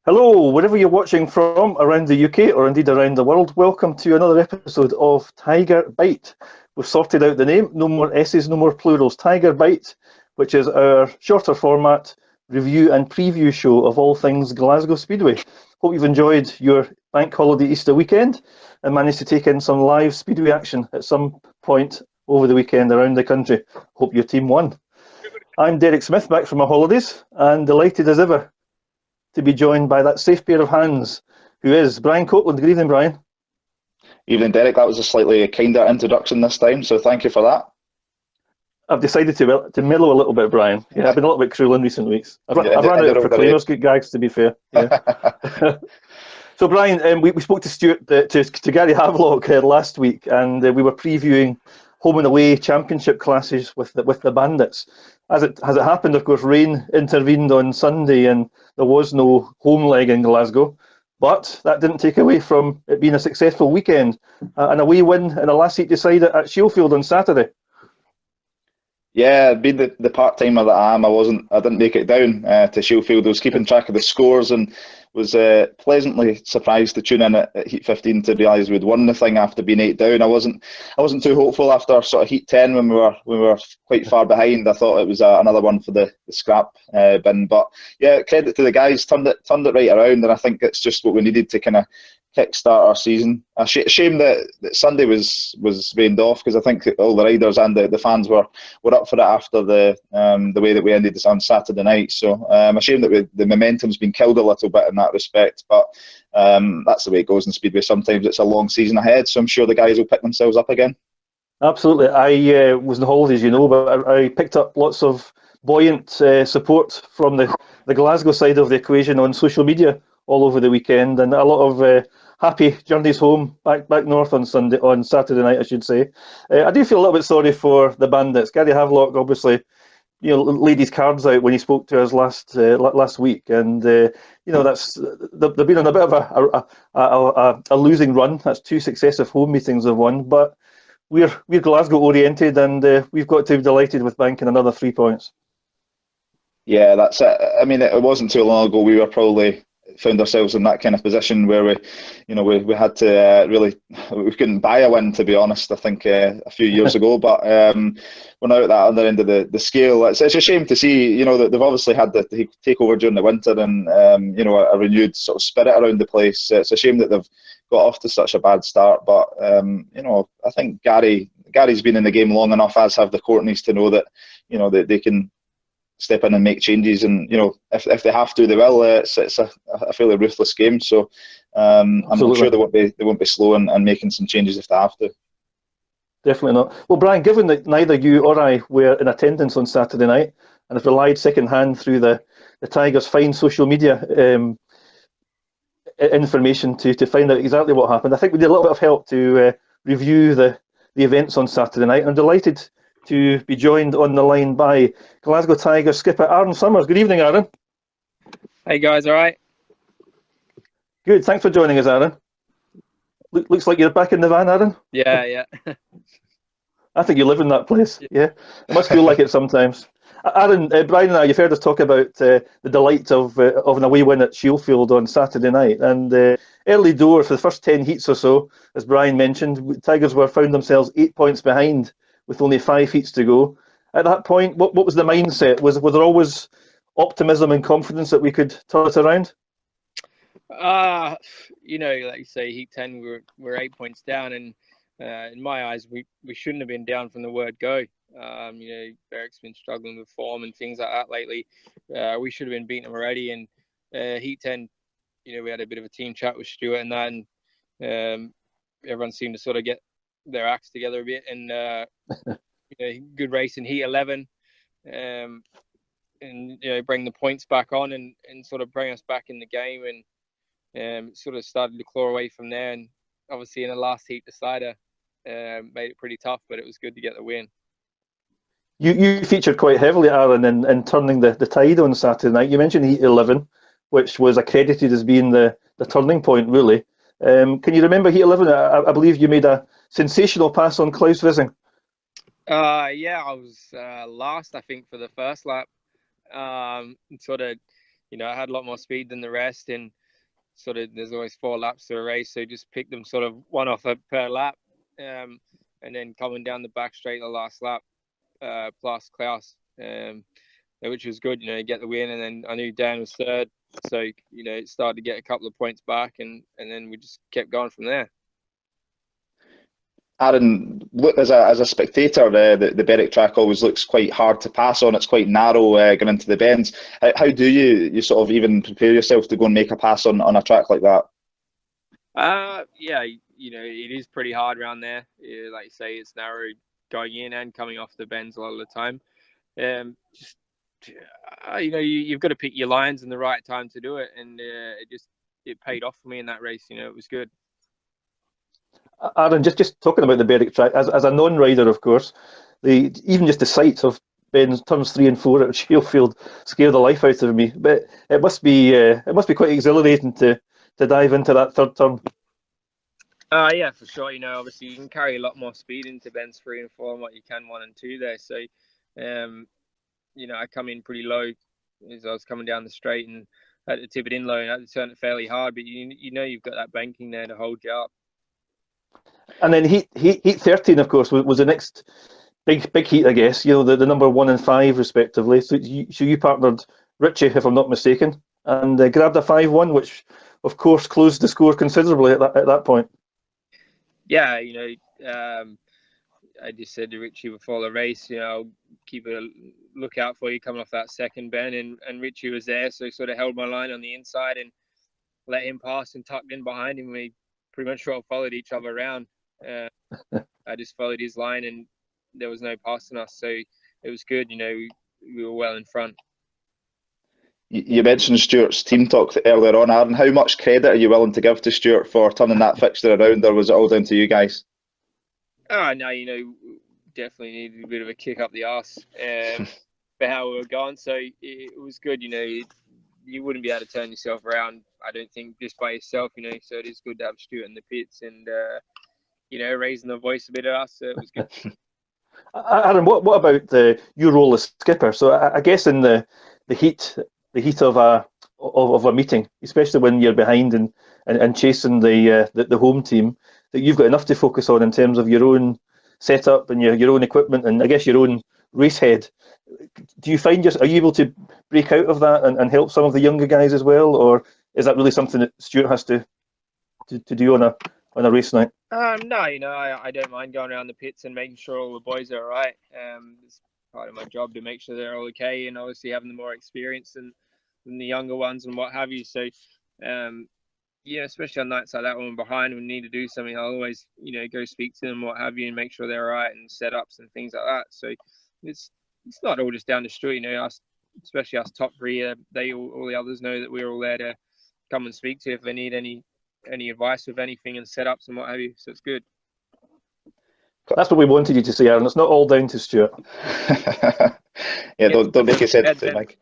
Hello, wherever you're watching from around the UK or indeed around the world, welcome to another episode of Tiger Bite. We've sorted out the name, no more S's, no more plurals. Tiger Bite, which is our shorter format review and preview show of all things Glasgow Speedway. Hope you've enjoyed your bank holiday Easter weekend and managed to take in some live Speedway action at some point over the weekend around the country. Hope your team won. I'm Derek Smith, back from my holidays and delighted as ever to be joined by that safe pair of hands, who is Brian Copeland. Good evening, Brian. Evening, Derek. That was a slightly kinder introduction this time, so thank you for that. I've decided to mellow a little bit, Brian. Yeah, I've been a little bit cruel in recent weeks. I've run out of proclaimers, good gags, to be fair. Yeah. So, Brian, we spoke to Stuart, to Gary Havelock last week, and we were previewing home and away championship classes with the Bandits. As it happened, of course, rain intervened on Sunday and there was no home leg in Glasgow, but that didn't take away from it being a successful weekend. An away win in a last seat decider at Shieldfield on Saturday. Yeah, being the part-timer that I am, I didn't make it down to Shieldfield. I was keeping track of the scores and was pleasantly surprised to tune in at Heat 15 to realise we'd won the thing after being 8 down. I wasn't too hopeful after sort of Heat 10 when we were quite far behind. I thought it was another one for the scrap bin, but yeah, credit to the guys, turned it right around, and I think it's just what we needed to kind of kickstart our season. A shame that Sunday was rained off, because I think that all the riders and the fans were up for it after the way that we ended this on Saturday night. So a shame that the momentum's been killed a little bit in that respect, but that's the way it goes in Speedway. Sometimes it's a long season ahead, so I'm sure the guys will pick themselves up again. Absolutely. I was on the holidays, but I picked up lots of buoyant support from the Glasgow side of the equation on social media all over the weekend, and a lot of happy journeys home back north on Saturday night, I should say. I do feel a little bit sorry for the Bandits. Gary Havelock obviously, laid his cards out when he spoke to us last week, and that's they've been on a bit of a losing run. That's 2 successive home meetings they've won, but we're Glasgow oriented, and we've got to be delighted with banking another 3 points. Yeah, that's it. I mean, it wasn't too long ago we were probably found ourselves in that kind of position where we had to we couldn't buy a win, to be honest. I think a few years ago, but we're now at that other end of the scale. It's a shame to see that they've obviously had the takeover during the winter and a renewed sort of spirit around the place. It's a shame that they've got off to such a bad start, but I think Gary's been in the game long enough, as have the Courtneys, to know that that they can step in and make changes, and if they have to, they will. It's a fairly ruthless game, so I'm sure they won't be slow in making some changes if they have to. Definitely not. Well, Brian, given that neither you or I were in attendance on Saturday night and have relied second hand through the Tigers' fine social media information to find out exactly what happened, I think we need a little bit of help to review the events on Saturday night, and I'm delighted to be joined on the line by Glasgow Tigers skipper Aaron Summers. Good evening, Aaron. Hey guys, all right? Good, thanks for joining us, Aaron. Looks like you're back in the van, Aaron. Yeah. I think you live in that place. Yeah, it must feel like it sometimes. Aaron, Brian and I, you've heard us talk about the delight of an away win at Shieldfield on Saturday night, and early doors for the first 10 heats or so, as Brian mentioned, Tigers found themselves 8 points behind with only 5 heats to go. At that point, what was the mindset? Was there always optimism and confidence that we could turn it around? Like you say, Heat 10, we're 8 points down, and in my eyes, we shouldn't have been down from the word go. Beric's been struggling with form and things like that lately. We should have been beating them already, and Heat 10, we had a bit of a team chat with Stuart and that, and everyone seemed to sort of get their acts together a bit, and good race in Heat 11. bring the points back on and sort of bring us back in the game, and sort of started to claw away from there. And obviously in the last heat decider, made it pretty tough, but it was good to get the win. You featured quite heavily, Aaron, in turning the tide on Saturday night. You mentioned Heat 11, which was accredited as being the turning point, really. Can you remember Heat 11? I believe you made a sensational pass on Klaus Wissing. Yeah, I was last, I think, for the first lap. Sort of, I had a lot more speed than the rest, and sort of there's always 4 laps to a race, so just pick them sort of one off per lap, and then coming down the back straight the last lap, plus Klaus, which was good, get the win. And then I knew Dan was third, so it started to get a couple of points back, and then we just kept going from there. Aaron, look, as a spectator, the Berwick track always looks quite hard to pass on. It's quite narrow going into the bends. How do you sort of even prepare yourself to go and make a pass on a track like that? Yeah, it is pretty hard around there. Like you say, it's narrow going in and coming off the bends a lot of the time. You've got to pick your lines in the right time to do it, and it paid off for me in that race. It was good. Aaron, just talking about the Berwick track, as a non-rider, of course, even just the sight of Ben's turns 3 and 4 at Shielfield scared the life out of me. But it must be quite exhilarating to dive into that third turn. Yeah, for sure. Obviously you can carry a lot more speed into bends 3 and 4 than what you can 1 and 2 there. So, I come in pretty low as I was coming down the straight, and had to tip it in low and had to turn it fairly hard. But you've got that banking there to hold you up. And then heat 13, of course, was the next big heat, I guess. The number 1 and 5 respectively. So you partnered Richie, if I'm not mistaken, and grabbed a 5-1, which of course closed the score considerably at that point. Yeah, I just said to Richie before the race, I'll keep a lookout for you coming off that second bend, and Richie was there, so he sort of held my line on the inside and let him pass and tucked in behind him. We pretty much all followed each other around. I just followed his line, and there was no passing us, so it was good. We were well in front. You mentioned Stuart's team talk earlier on, Aaron. How much credit are you willing to give to Stuart for turning that fixture around, or was it all down to you guys? Oh, no, definitely needed a bit of a kick up the arse for how we were going. So it was good. You wouldn't be able to turn yourself around, I don't think, just by yourself. So it is good to have Stuart in the pits and raising the voice a bit at us. So it was good. Aaron, what about your role as skipper? So I guess in the heat of a meeting, especially when you're behind and chasing the home team, that you've got enough to focus on in terms of your own setup and your own equipment, and I guess your own race head. Do you find are you able to break out of that and help some of the younger guys as well, or is that really something that Stuart has to do on a race night? No, I don't mind going around the pits and making sure all the boys are all right. It's part of my job to make sure they're all okay, and obviously having the more experience than the younger ones and what have you. So, especially on nights like that when we're behind and we need to do something, I'll always, go speak to them, what have you, and make sure they're all right, and setups and things like that. So it's not all just down the street, us, especially us top 3, all the others know that we're all there to come and speak to if they need any advice with anything and setups and what have you. So it's good. That's what we wanted you to say, Aaron. It's not all down to Stuart. Yeah, don't make it sensitive, Mike.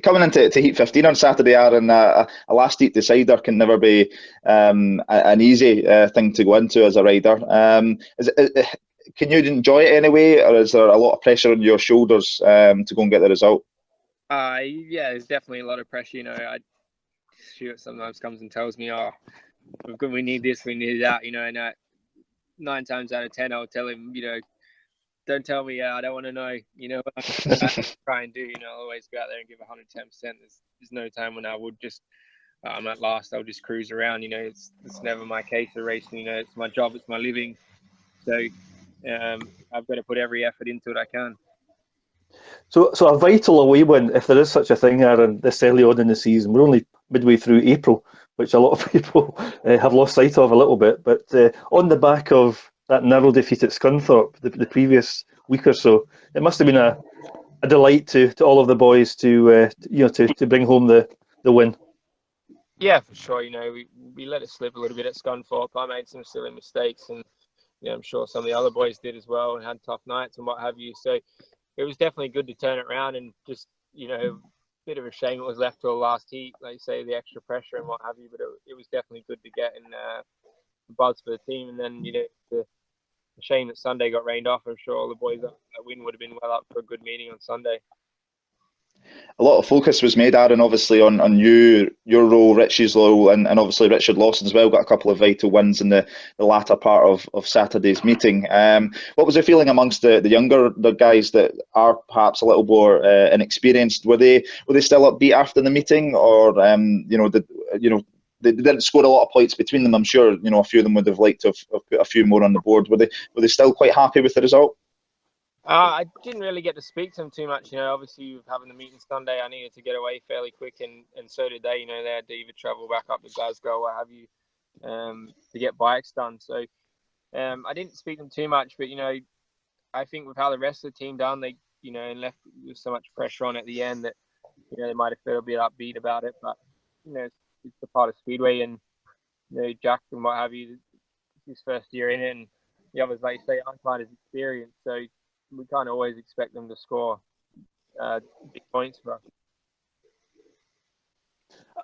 Coming into Heat 15 on Saturday, Aaron, a last heat decider can never be an easy thing to go into as a rider. Can you enjoy it anyway, or is there a lot of pressure on your shoulders to go and get the result? Yeah, there's definitely a lot of pressure. Stuart sometimes comes and tells me, we need this, we need that, and 9 times out of 10 I'll tell him, don't tell me, I don't want to know, I try and do, I'll always go out there and give 110%. There's no time when I would just, I'm at last, I'll just cruise around, it's never my case of racing, it's my job, it's my living. So I've got to put every effort into it I can. So a vital away win, if there is such a thing, Aaron, this early on in the season. We're only midway through April, which a lot of people have lost sight of a little bit. But on the back of that narrow defeat at Scunthorpe the previous week or so. It must have been a delight to all of the boys to to bring home the win. Yeah, for sure. We let it slip a little bit at Scunthorpe. I made some silly mistakes, and I'm sure some of the other boys did as well, and had tough nights and what have you. So it was definitely good to turn it around, and just a bit of a shame it was left to the last heat, like you say, the extra pressure and what have you. But it was definitely good to get in the buzz for the team, and then the shame that Sunday got rained off. I'm sure all the boys that win would have been well up for a good meeting on Sunday. A lot of focus was made, Aaron, obviously on you, your role, Richie's role, and obviously Richard Lawson as well. Got a couple of vital wins in the latter part of Saturday's meeting. What was the feeling amongst the younger guys that are perhaps a little more inexperienced? Were they still upbeat after the meeting, or they didn't score a lot of points between them? I'm sure a few of them would have liked to have put a few more on the board. Were they still quite happy with the result? I didn't really get to speak to them too much. Obviously with having the meeting Sunday, I needed to get away fairly quick, and so did they. They had to either travel back up to Glasgow or what have you to get bikes done. So I didn't speak to them too much, but I think with how the rest of the team done, they and left with so much pressure on at the end that they might have felt a bit upbeat about it. But it's the part of Speedway, and Jack and what have you, his first year in it, and the others, like you say, aren't quite as experienced. So we can't always expect them to score big points for us.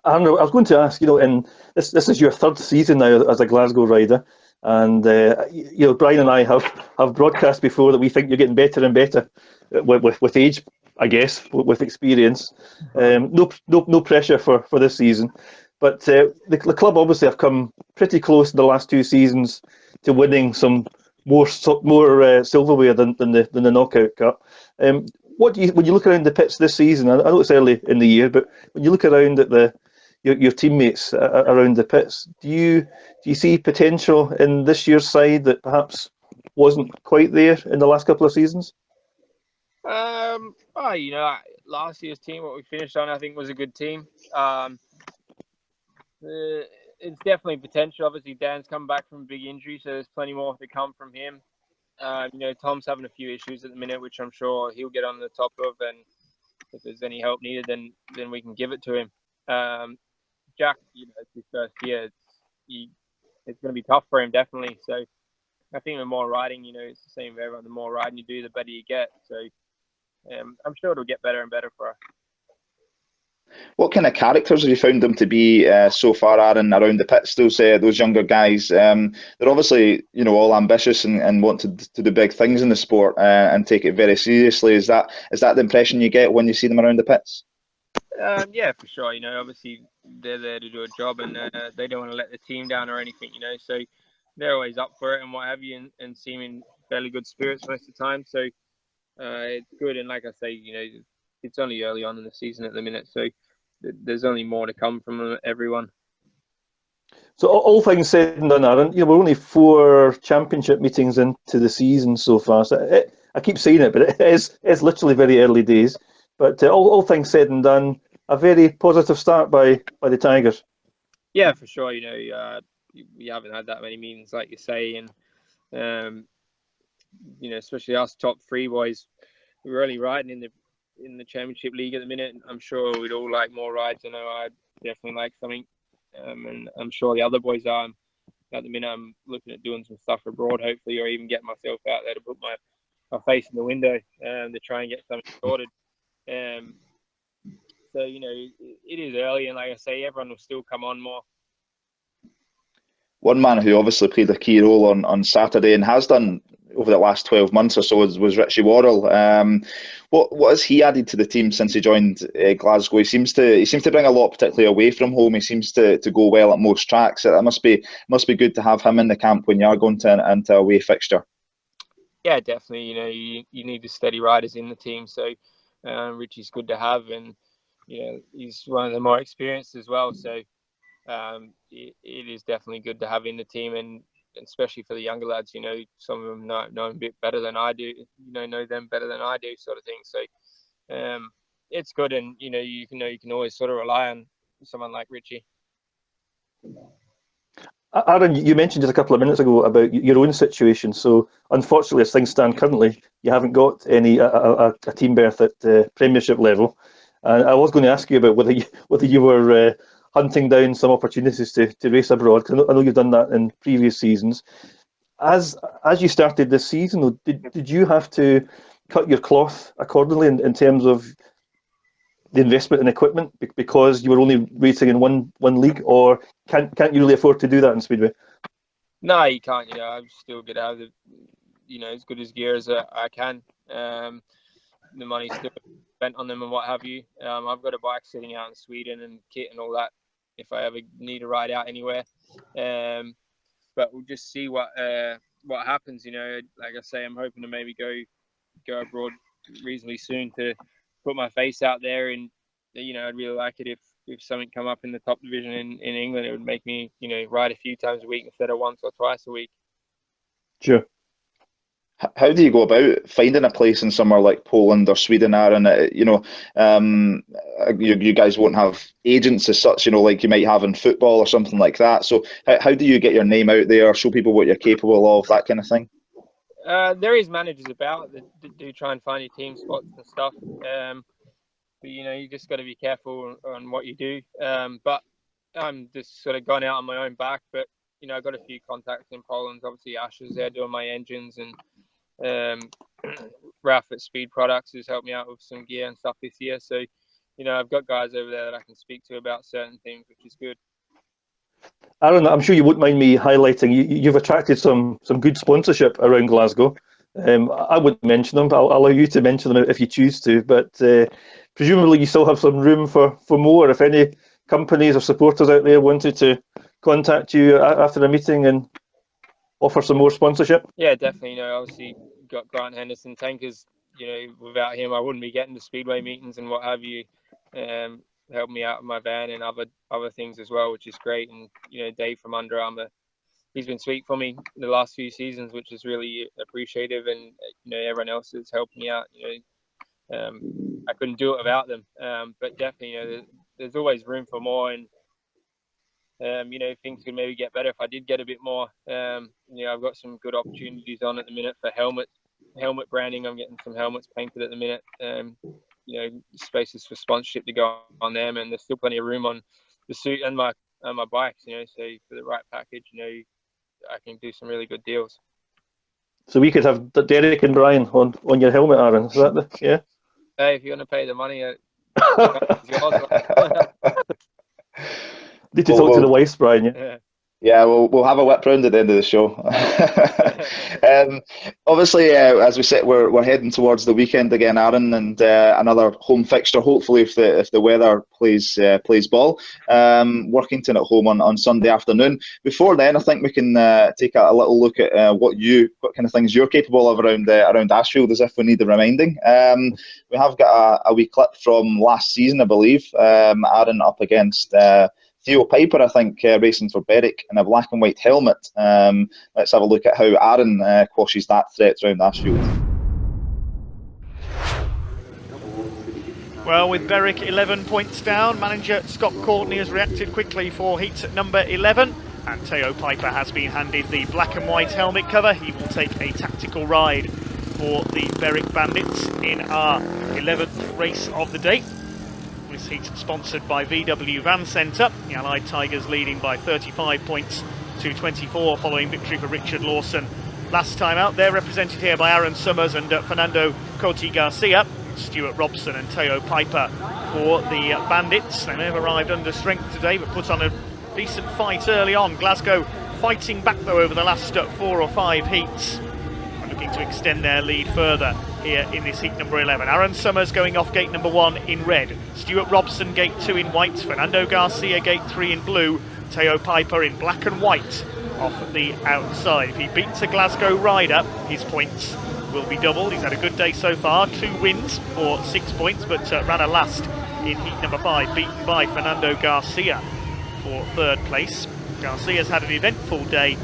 I don't know. I was going to ask, and this is your third season now as a Glasgow rider, and Brian and I have broadcast before that we think you're getting better and better with age, I guess, with experience. No pressure for this season, but the club obviously have come pretty close in the last two seasons to winning some more silverware than the Knockout Cup. What do you, when you look around the pits this season? I know it's early in the year, but when you look around at your teammates around the pits, do you see potential in this year's side that perhaps wasn't quite there in the last couple of seasons? Last year's team, what we finished on, I think was a good team. It's definitely potential. Obviously, Dan's come back from a big injury, so there's plenty more to come from him. Tom's having a few issues at the minute, which I'm sure he'll get on the top of, and if there's any help needed, then we can give it to him. Jack, it's his first year. It's going to be tough for him, definitely. So I think the more riding, it's the same for everyone. The more riding you do, the better you get. So I'm sure it'll get better and better for us. What kind of characters have you found them to be so far, Aaron, around the pits? Those younger guys, they're obviously all ambitious and want to do big things in the sport and take it very seriously. Is that the impression you get when you see them around the pits? Yeah, for sure. Obviously they're there to do a job, and they don't want to let the team down or anything. So they're always up for it and what have you, and seem in fairly good spirits most of the time. So it's good. And like I say, it's only early on in the season at the minute, so there's only more to come from everyone. So all things said and done, Aaron, we're only 4 championship meetings into the season so far. So I keep saying it, but it's literally very early days. But all things said and done, a very positive start by the Tigers. Yeah, for sure. We haven't had that many meetings, like you say, and especially us top 3 boys, we're only riding in the championship league at the minute. I'm sure we'd all like more rides. I know I'd definitely like something, and I'm sure the other boys are. At the minute, I'm looking at doing some stuff abroad, hopefully, or even getting myself out there to put my face in the window to try and get something sorted. So it is early, and like I say, everyone will still come on more. One man who obviously played a key role on Saturday and has done over the last 12 months or so was Richie Worrell. What has he added to the team since he joined Glasgow? He seems to bring a lot, particularly away from home. He seems to go well at most tracks. It must be good to have him in the camp when you are going into a away fixture. Yeah, definitely. You need the steady riders in the team. So Richie's good to have, and he's one of the more experienced as well. So it is definitely good to have in the team, and especially for the younger lads. Some of them know him a bit better than I do. Know them better than I do, sort of thing. So it's good, and you can always sort of rely on someone like Richie. Aaron, you mentioned just a couple of minutes ago about your own situation. So, unfortunately, as things stand currently, you haven't got a team berth at Premiership level. And I was going to ask you about whether you were hunting down some opportunities to race abroad. Because I know you've done that in previous seasons. As you started this season, though, did you have to cut your cloth accordingly in terms of the investment in equipment because you were only racing in one league, or can't you really afford to do that in Speedway? No, you can't. I'm still good out of the, as good as gear as I can. The money's still spent on them and what have you. I've got a bike sitting out in Sweden and kit and all that if I ever need to ride out anywhere. But we'll just see what happens. Like I say, I'm hoping to maybe go abroad reasonably soon to put my face out there, and I'd really like it if something come up in the top division in England. It would make me ride a few times a week instead of once or twice a week. Sure. How do you go about finding a place in somewhere like Poland or Sweden, Aaron? You guys won't have agents as such, like you might have in football or something like that. So how do you get your name out there, show people what you're capable of, that kind of thing? There is managers about that do try and find your team spots and stuff. But you just got to be careful on what you do. But I'm just sort of gone out on my own back. But I got a few contacts in Poland. Obviously, Asher's there doing my engines, and Ralph at Speed Products has helped me out with some gear and stuff this year. So I've got guys over there that I can speak to about certain things, which is good. Aaron, I'm sure you won't mind me highlighting, you've attracted some good sponsorship around Glasgow. I wouldn't mention them, but I'll allow you to mention them if you choose to. But presumably you still have some room for more. If any companies or supporters out there wanted to contact you after a meeting and offer some more sponsorship? Yeah, definitely. Obviously got Grant Henderson Tankers. Without him, I wouldn't be getting to Speedway meetings and what have you. Helped me out with my van and other things as well, which is great. And Dave from Under Armour, he's been sweet for me the last few seasons, which is really appreciative. And everyone else has helped me out. I couldn't do it without them. But definitely, there's always room for more, and things could maybe get better if I did get a bit more. I've got some good opportunities on at the minute for helmet branding. I'm getting some helmets painted at the minute. Spaces for sponsorship to go on them, and there's still plenty of room on the suit and my bikes. So for the right package, I can do some really good deals. So we could have Derek and Brian on your helmet, Aaron. Is that yeah? Hey, if you're gonna pay the money, Need to talk to the wives, Brian. Yeah. Yeah, we'll have a whip round at the end of the show. Obviously, as we said, we're heading towards the weekend again, Aaron, and another home fixture. Hopefully, if the weather plays ball, Workington at home on Sunday afternoon. Before then, I think we can take a little look at what kind of things you're capable of around Ashfield, as if we need the reminding. We have got a wee clip from last season, I believe. Aaron up against Theo Piper, I think, racing for Berwick in a black and white helmet. Let's have a look at how Aaron quashes that threat around Ashfield. Well, with Berwick 11 points down, manager Scott Courtney has reacted quickly for heat number 11, and Theo Piper has been handed the black and white helmet cover. He will take a tactical ride for the Berwick Bandits in our 11th race of the day. This heat sponsored by VW Van Centre. The Allied Tigers leading by 35 points to 24 following victory for Richard Lawson last time out. They're represented here by Aaron Summers and Fernando Coti Garcia, Stuart Robson and Theo Piper for the Bandits. They may have arrived under strength today but put on a decent fight early on. Glasgow fighting back though over the last 4 or 5 heats, looking to extend their lead further here in this heat number 11. Aaron Summers going off gate number 1 in red, Stuart Robson gate 2 in white, Fernando Garcia gate 3 in blue, Theo Piper in black and white off the outside. If he beats a Glasgow rider, his points will be doubled. He's had a good day so far, 2 wins for 6 points, but ran a last in heat number 5, beaten by Fernando Garcia for 3rd place. Garcia's had an eventful day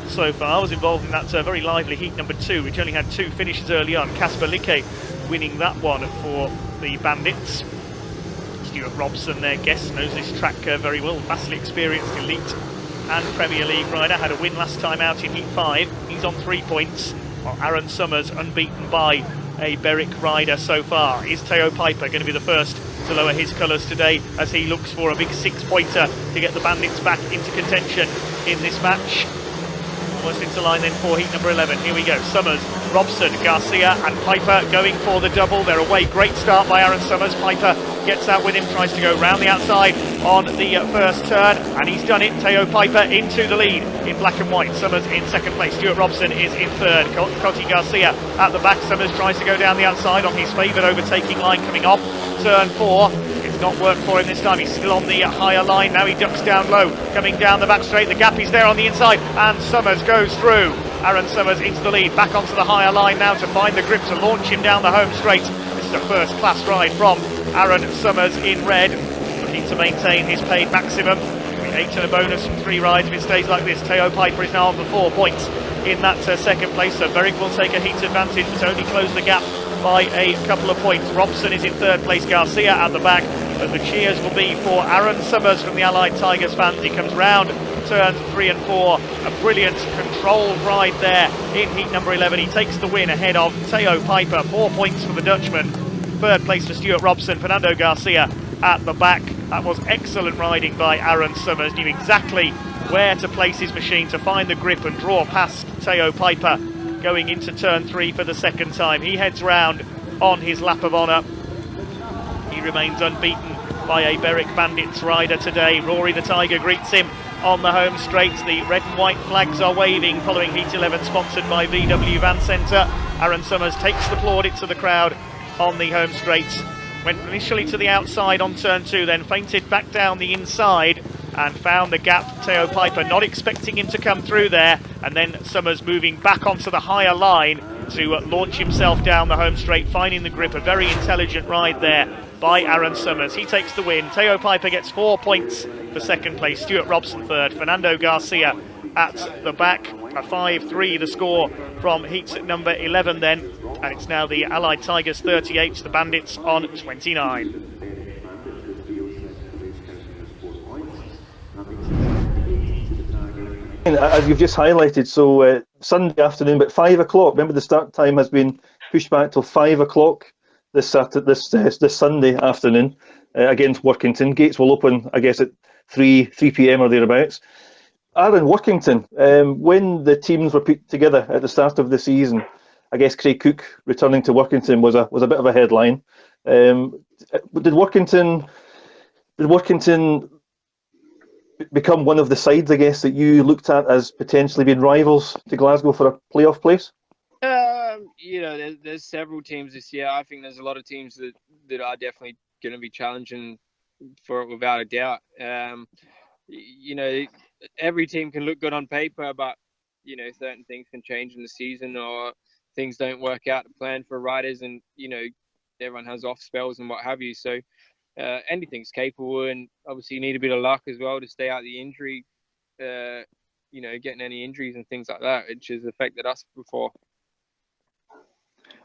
so far, was involved in that very lively heat number 2, which only had 2 finishes early on. Casper Licke winning that one for the Bandits. Stuart Robson, their guest, knows this track very well, vastly experienced elite and Premier League rider, had a win last time out in Heat 5. He's on 3 points, while Aaron Summers unbeaten by a Berwick rider so far. Is Theo Piper going to be the first to lower his colours today as he looks for a big 6-pointer to get the Bandits back into contention in this match? Almost into line then for heat number 11. Here we go. Summers, Robson, Garcia and Piper going for the double. They're away. Great start by Aaron Summers. Piper gets out with him, tries to go round the outside on the first turn, and he's done it. Theo Piper into the lead in black and white. Summers in second place. Stuart Robson is in third. Cotty Garcia at the back. Summers tries to go down the outside on his favoured overtaking line coming off turn 4. It's not worked for him this time. He's still on the higher line. Now he ducks down low, coming down the back straight. The gap is there on the inside, and Summers goes through. Aaron Summers into the lead, back onto the higher line now to find the grip to launch him down the home straight. This is a first class ride from Aaron Summers in red, looking to maintain his paid maximum. 8 and a bonus from 3 rides if it stays like this. Theo Piper is now on for 4 points in that second place, so Berwick will take a heat advantage, but only close the gap by a couple of points. Robson is in third place, Garcia at the back, but the cheers will be for Aaron Summers from the Allied Tigers fans. He comes round turns 3 and 4. A brilliant controlled ride there in heat number 11. He takes the win ahead of Theo Piper. 4 points for the Dutchman. Third place for Stuart Robson. Fernando Garcia at the back. That was excellent riding by Aaron Summers. Knew exactly where to place his machine to find the grip and draw past Theo Piper going into turn 3 for the second time. He heads round on his lap of honour. He remains unbeaten by a Berwick Bandits rider today. Rory the Tiger greets him on the home straight. The red and white flags are waving following heat 11, sponsored by VW Van Centre. Aaron Summers takes the plaudits of the crowd on the home straight. Went initially to the outside on turn 2, then feinted back down the inside and found the gap. Theo Piper not expecting him to come through there, and then Summers moving back onto the higher line to launch himself down the home straight, finding the grip. A very intelligent ride there by Aaron Summers. He takes the win. Theo Piper gets 4 points for second place. Stuart Robson third. Fernando Garcia at the back. A 5-3 the score from heat number 11 then, and it's now the Allied Tigers 38, the Bandits on 29. As you've just highlighted, so Sunday afternoon, but 5 o'clock. Remember, the start time has been pushed back till 5 o'clock this Sunday afternoon against Workington. Gates will open, I guess, at 3 p.m. or thereabouts. Aaron, Workington, when the teams were put together at the start of the season, I guess Craig Cook returning to Workington was a bit of a headline. Did Workington become one of the sides, I guess, that you looked at as potentially being rivals to Glasgow for a playoff place? There's several teams this year. I think there's a lot of teams that are definitely going to be challenging for it without a doubt. Every team can look good on paper, but certain things can change in the season, or things don't work out to plan for riders, and everyone has off spells and what have you. So anything's capable, and obviously you need a bit of luck as well to stay out the injury. Getting any injuries and things like that, which has affected us before.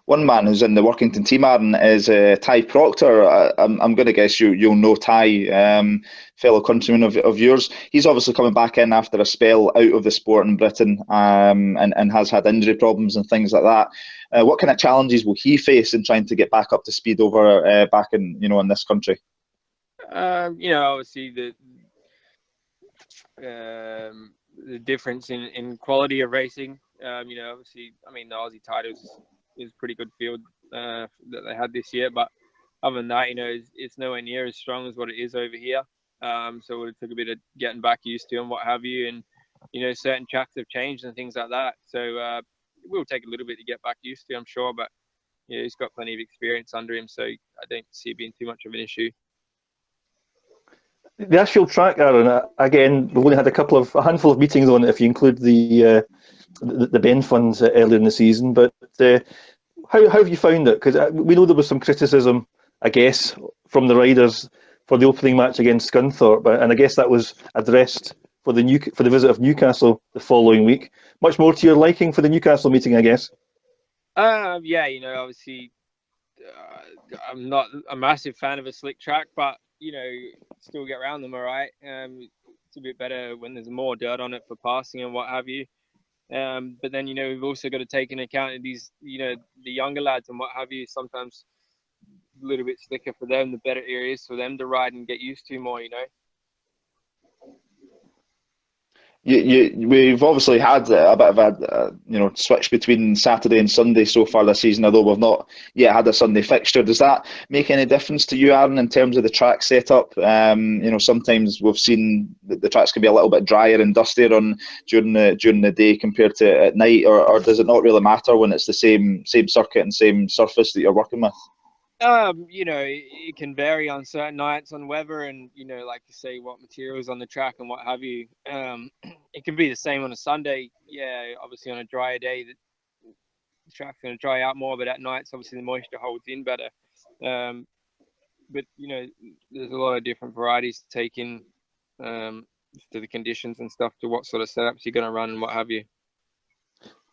One man who's in the Workington team, Aaron, is Ty Proctor. I'm going to guess you'll know Ty, fellow countryman of yours. He's obviously coming back in after a spell out of the sport in Britain, and has had injury problems and things like that. What kind of challenges will he face in trying to get back up to speed over back in in this country? Obviously the difference in quality of racing. Obviously, the Aussie titles is a pretty good field that they had this year, but other than that, it's nowhere near as strong as what it is over here. So it took a bit of getting back used to and what have you, and certain tracks have changed and things like that. So it will take a little bit to get back used to, I'm sure, but he's got plenty of experience under him, so I don't see it being too much of an issue. The actual track, Aaron, again, we've only had a handful of meetings on it if you include the Ben funds earlier in the season, but how have you found it? Because we know there was some criticism, I guess, from the riders for the opening match against Scunthorpe, and I guess that was addressed for the visit of Newcastle the following week. Much more to your liking for the Newcastle meeting, I guess. Obviously, I'm not a massive fan of a slick track, but still get around them all right. it's a bit better when there's more dirt on it for passing and what have you. But then, we've also got to take into account these, the younger lads and what have you. Sometimes a little bit slicker for them, the better areas for them to ride and get used to more. We've obviously had a bit of a switch between Saturday and Sunday so far this season, although we've not yet had a Sunday fixture. Does that make any difference to you, Aaron, in terms of the track setup? Sometimes we've seen that the tracks can be a little bit drier and dustier during the day compared to at night, or does it not really matter when it's the same circuit and same surface that you're working with? It can vary on certain nights on weather and, like you say, what materials on the track and what have you. It can be the same on a Sunday. Yeah, obviously on a drier day, the track's going to dry out more, but at nights, obviously the moisture holds in better. But, there's a lot of different varieties to take in to the conditions and stuff, to what sort of setups you're going to run and what have you.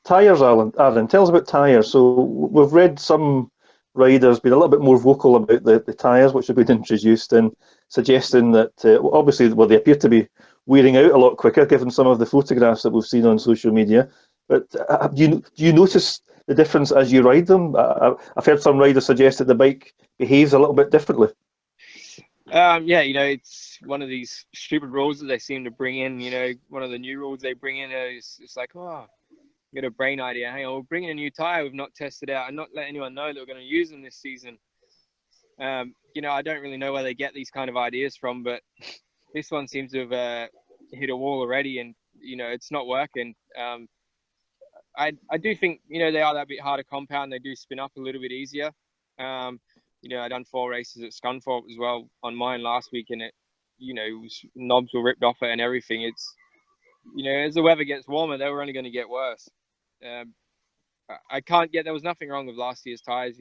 Tyres, Aaron, tell us about tyres. So we've read some riders been a little bit more vocal about the tyres which have been introduced, and suggesting that obviously, they appear to be wearing out a lot quicker given some of the photographs that we've seen on social media. But do you notice the difference as you ride them? I've heard some riders suggest that the bike behaves a little bit differently. It's one of these stupid rules that they seem to bring in. One of the new rules they bring in is it's like, get a brain idea. Hang on, we're bringing a new tyre we've not tested out and not let anyone know that we're going to use them this season. I don't really know where they get these kind of ideas from, but this one seems to have hit a wall already, and it's not working. I do think they are that bit harder compound. They do spin up a little bit easier. I done 4 races at Scunthorpe as well on mine last week, and knobs were ripped off it and everything. It's as the weather gets warmer, they were only going to get worse. There was nothing wrong with last year's tyres.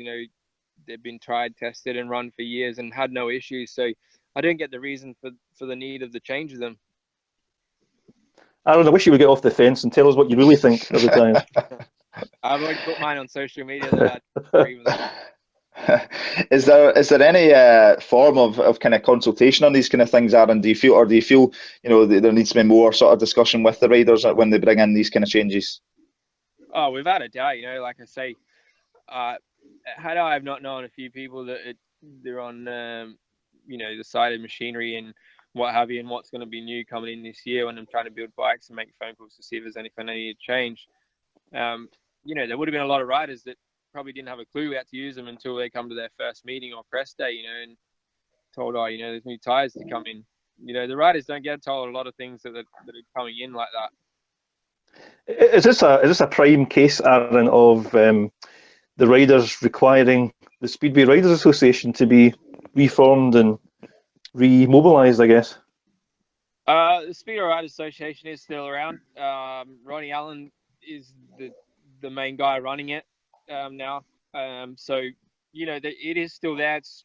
They've been tried, tested and run for years and had no issues. So I don't get the reason for the need of the change of them. Aaron, I wish you would get off the fence and tell us what you really think of the tyres. I've already put mine on social media that I agree with that. Is there any form of kind of consultation on these kind of things, Aaron? Do you feel there needs to be more sort of discussion with the riders when they bring in these kind of changes? Oh, without a doubt. Like I say, had I have not known a few people that they're on the side of machinery and what have you, and what's going to be new coming in this year when I'm trying to build bikes and make phone calls to see if there's anything I need to change, there would have been a lot of riders that probably didn't have a clue how to use them until they come to their first meeting or press day, and told, there's new tyres to come in. The riders don't get told a lot of things that are coming in like that. Is this a prime case, Aaron, of the riders requiring the Speedway Riders Association to be reformed and remobilised, I guess? The Speedway Riders Association is still around. Ronnie Allen is the main guy running it now. So, it is still there. It's,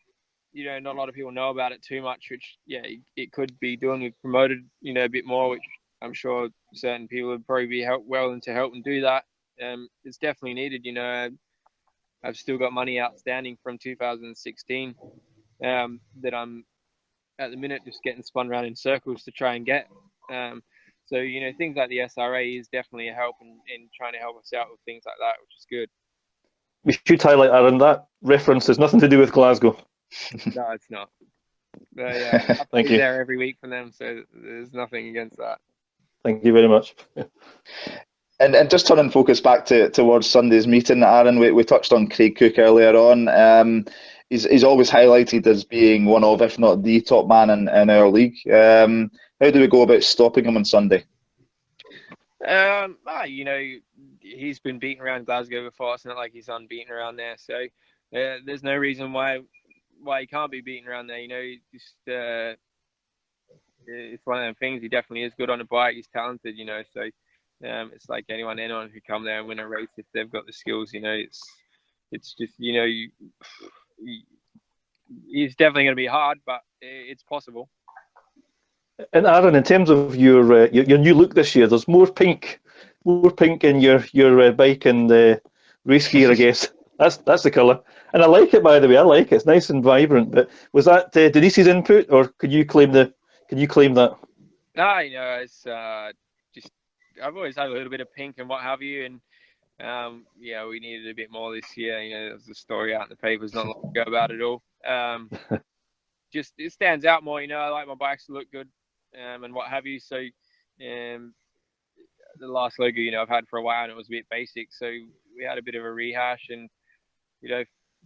not a lot of people know about it too much, which, it could be doing promoted, a bit more, which I'm sure certain people would probably be willing to help and do that. It's definitely needed. I've still got money outstanding from 2016 that I'm at the minute just getting spun around in circles to try and get. So, things like the SRA is definitely a help in trying to help us out with things like that, which is good. We should highlight, Aaron, that reference has nothing to do with Glasgow. No, it's not. But, yeah, I'm there every week from them, so there's nothing against that. Thank you very much. And just turning focus back towards Sunday's meeting, Aaron, we touched on Craig Cook earlier on. He's always highlighted as being one of, if not the top man in our league. How do we go about stopping him on Sunday? He's been beaten around Glasgow before. It's not like he's unbeaten around there. So there's no reason why he can't be beaten around there. It's one of them things. He definitely is good on a bike. He's talented, So it's like anyone who come there and win a race if they've got the skills. It's just he's definitely going to be hard, but it's possible. And Aaron, in terms of your new look this year, there's more pink in your bike and race gear, I guess. That's the colour, and I like it. By the way, I like it. It's nice and vibrant. But was that Denise's input, or could you claim that? No, it's just I've always had a little bit of pink and what have you, and yeah, we needed a bit more this year. There was a story out in the papers not long ago about it all. Just it stands out more. I like my bikes to look good, and what have you. So, the last logo, I've had for a while, and it was a bit basic. So we had a bit of a rehash, and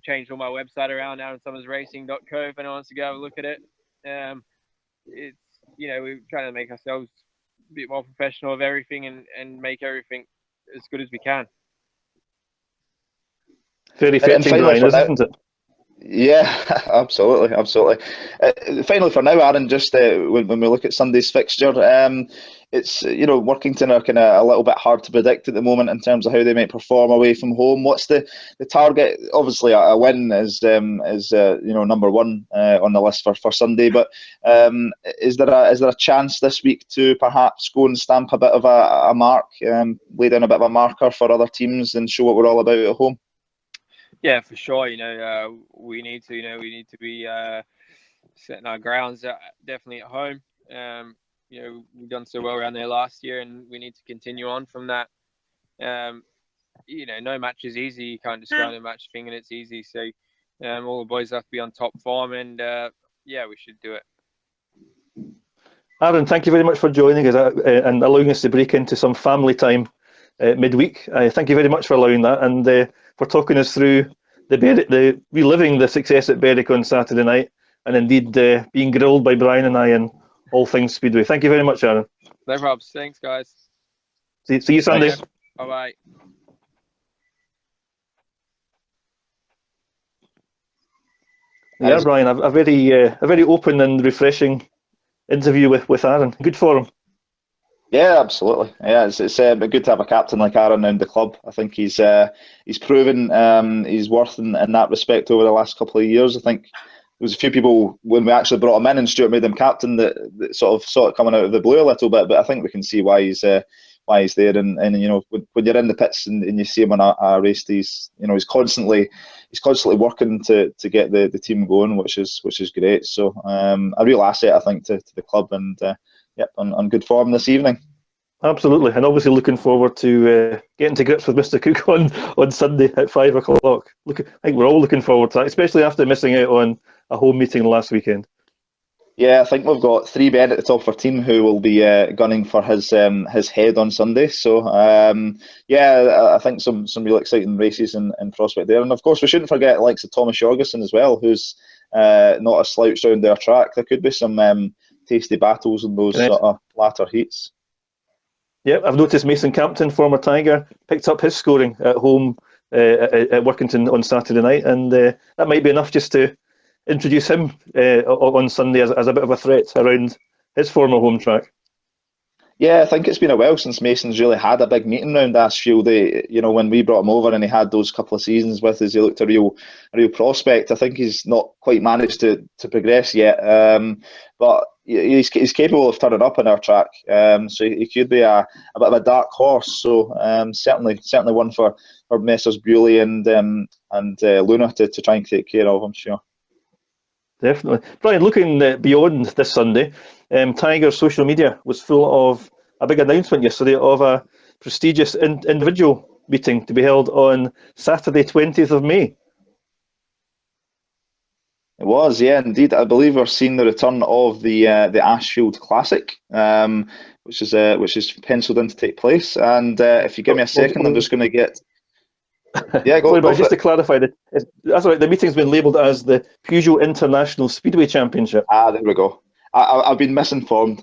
changed all my website around now on summersracing.co if anyone wants to go have a look at it. It's we're trying to make ourselves a bit more professional of everything and make everything as good as we can. Very fitting, Brian, isn't it? Yeah, absolutely. Finally, for now, Aaron, just when we look at Sunday's fixture, it's Workington are kind of a little bit hard to predict at the moment in terms of how they might perform away from home. What's the target? Obviously, a win is number one on the list for Sunday. But is there a chance this week to perhaps go and stamp a bit of a mark, lay down a bit of a marker for other teams and show what we're all about at home? Yeah, for sure. We need to be setting our grounds definitely at home. We've done so well around there last year, and we need to continue on from that. No match is easy. You can't just go on a match thinking it's easy. So all the boys have to be on top form, and yeah, we should do it. Aaron, thank you very much for joining us and allowing us to break into some family time midweek. Thank you very much for allowing that, and for talking us through the reliving the success at Berwick on Saturday night, and indeed being grilled by Brian and I and all things Speedway. Thank you very much, Aaron. No problems. Thanks, guys. See you Sunday. Bye-bye. Yeah, Brian, a very open and refreshing interview with Aaron. Good for him. Yeah, absolutely. Yeah, it's good to have a captain like Aaron around the club. I think he's proven his worth in that respect over the last couple of years. I think there was a few people when we actually brought him in and Stuart made him captain that sort of saw it coming out of the blue a little bit. But I think we can see why he's there. And when you're in the pits and you see him on a race, he's constantly working to get the team going, which is great. So a real asset, I think, to the club, and on good form this evening. Absolutely, and obviously looking forward to getting to grips with Mr. Cook on Sunday at 5 o'clock. I think we're all looking forward to that, especially after missing out on a home meeting last weekend. Yeah, I think we've got 3 men at the top of our team who will be gunning for his head on Sunday. So I think some real exciting races in prospect there, and of course we shouldn't forget the likes of Thomas Jorgensen as well, who's not a slouch down their track. There could be some tasty battles in those sort of latter heats. Yeah, I've noticed Mason Campton, former Tiger, picked up his scoring at home at Workington on Saturday night, and that might be enough just to introduce him on Sunday as a bit of a threat around his former home track. Yeah, I think it's been a while since Mason's really had a big meeting round Ashfield. When we brought him over and he had those couple of seasons with us, he looked a real prospect. I think he's not quite managed to progress yet, but he's capable of turning up on our track. So he could be a bit of a dark horse. So certainly one for Messrs Bewley and Luna to try and take care of, I'm sure. Definitely. Brian, looking beyond this Sunday, Tiger's social media was full of a big announcement yesterday of a prestigious individual meeting to be held on Saturday, 20th of May. It was, yeah, indeed. I believe we're seeing the return of the Ashfield Classic, which is penciled in to take place. And if you give me a second, I'm just going to get... Yeah, go. Sorry, but just to clarify, that's right. The meeting's been labelled as the Peugeot International Speedway Championship. There we go. I've been misinformed.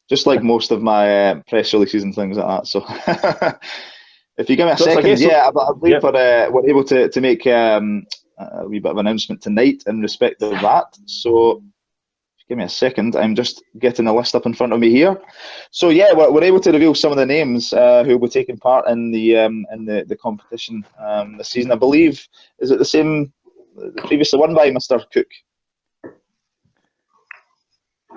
Just like most of my press releases and things like that. So, if you give me a second, I believe we're able to make a wee bit of an announcement tonight in respect of that. So, give me a second. I'm just getting a list up in front of me here. So yeah, we're able to reveal some of the names who will be taking part in the competition this season. I believe, is it the same previously won by Mr. Cook?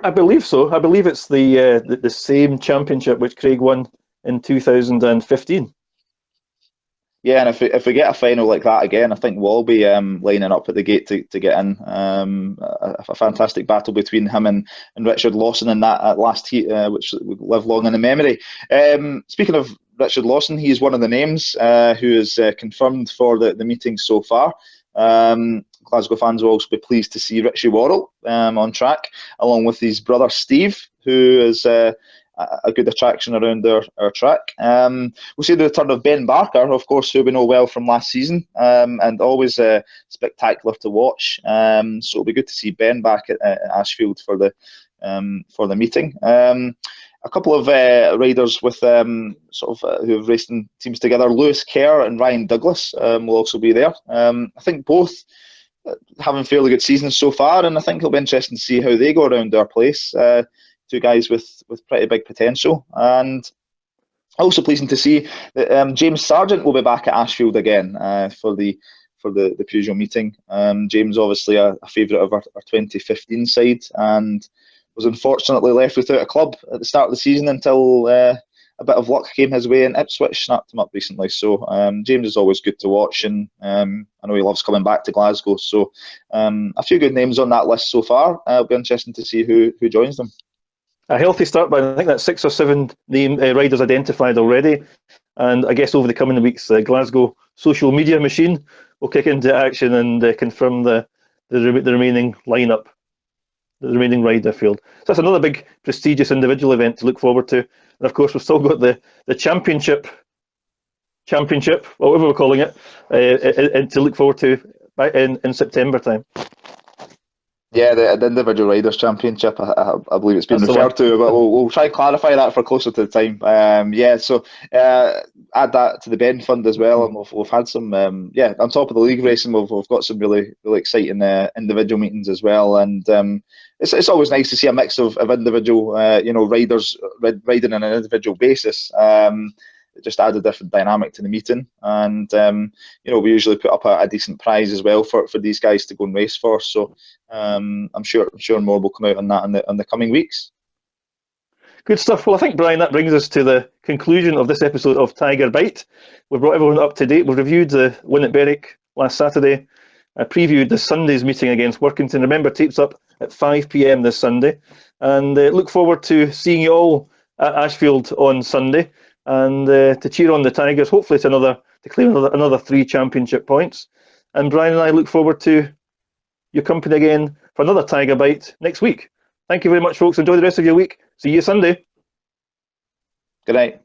I believe so. I believe it's the same championship which Craig won in 2015. Yeah, and if we get a final like that again, I think we'll be lining up at the gate to get in. A fantastic battle between him and Richard Lawson in that last heat, which would live long in the memory. Speaking of Richard Lawson, he is one of the names who is confirmed for the meeting so far. Glasgow fans will also be pleased to see Richie Worrell on track, along with his brother Steve, who is a good attraction around our track. We'll see the return of Ben Barker, of course, who we know well from last season, and always spectacular to watch. So it'll be good to see Ben back at Ashfield for the meeting. A couple of riders with who have raced in teams together. Lewis Kerr and Ryan Douglas will also be there. I think both having fairly good seasons so far, and I think it'll be interesting to see how they go around our place. Two guys with pretty big potential, and also pleasing to see that James Sargent will be back at Ashfield again for the Peugeot meeting. James, obviously a favourite of our 2015 side, and was unfortunately left without a club at the start of the season until a bit of luck came his way, and Ipswich snapped him up recently. So James is always good to watch, and I know he loves coming back to Glasgow. So a few good names on that list so far. It'll be interesting to see who joins them. A healthy start, but I think that's 6 or 7 riders identified already. And I guess over the coming weeks, the Glasgow social media machine will kick into action and confirm the remaining lineup, the remaining rider field. So that's another big prestigious individual event to look forward to. And of course, we've still got the championship, whatever we're calling it, to look forward to in September time. Yeah, the Individual Riders Championship, I believe it's been referred to, but we'll try and clarify that for closer to the time. So add that to the Ben Fund as well, and we've had some, on top of the league racing, we've got some really exciting individual meetings as well, and it's always nice to see a mix of individual, riders riding on an individual basis. It just adds a different dynamic to the meeting, and we usually put up a decent prize as well for these guys to go and race for. So I'm sure more will come out on that in the coming weeks. Good stuff. Well, I think, Brian, that brings us to the conclusion of this episode of Tiger Bite. We've brought everyone up to date. We've reviewed the win at Berwick last Saturday. I previewed the Sunday's meeting against Workington. Remember, tapes up at 5 p.m. this Sunday, and look forward to seeing you all at Ashfield on Sunday. And to cheer on the Tigers, hopefully to claim another 3 championship points. And Brian and I look forward to your company again for another Tiger Bite next week. Thank you very much, folks. Enjoy the rest of your week. See you Sunday. Good night.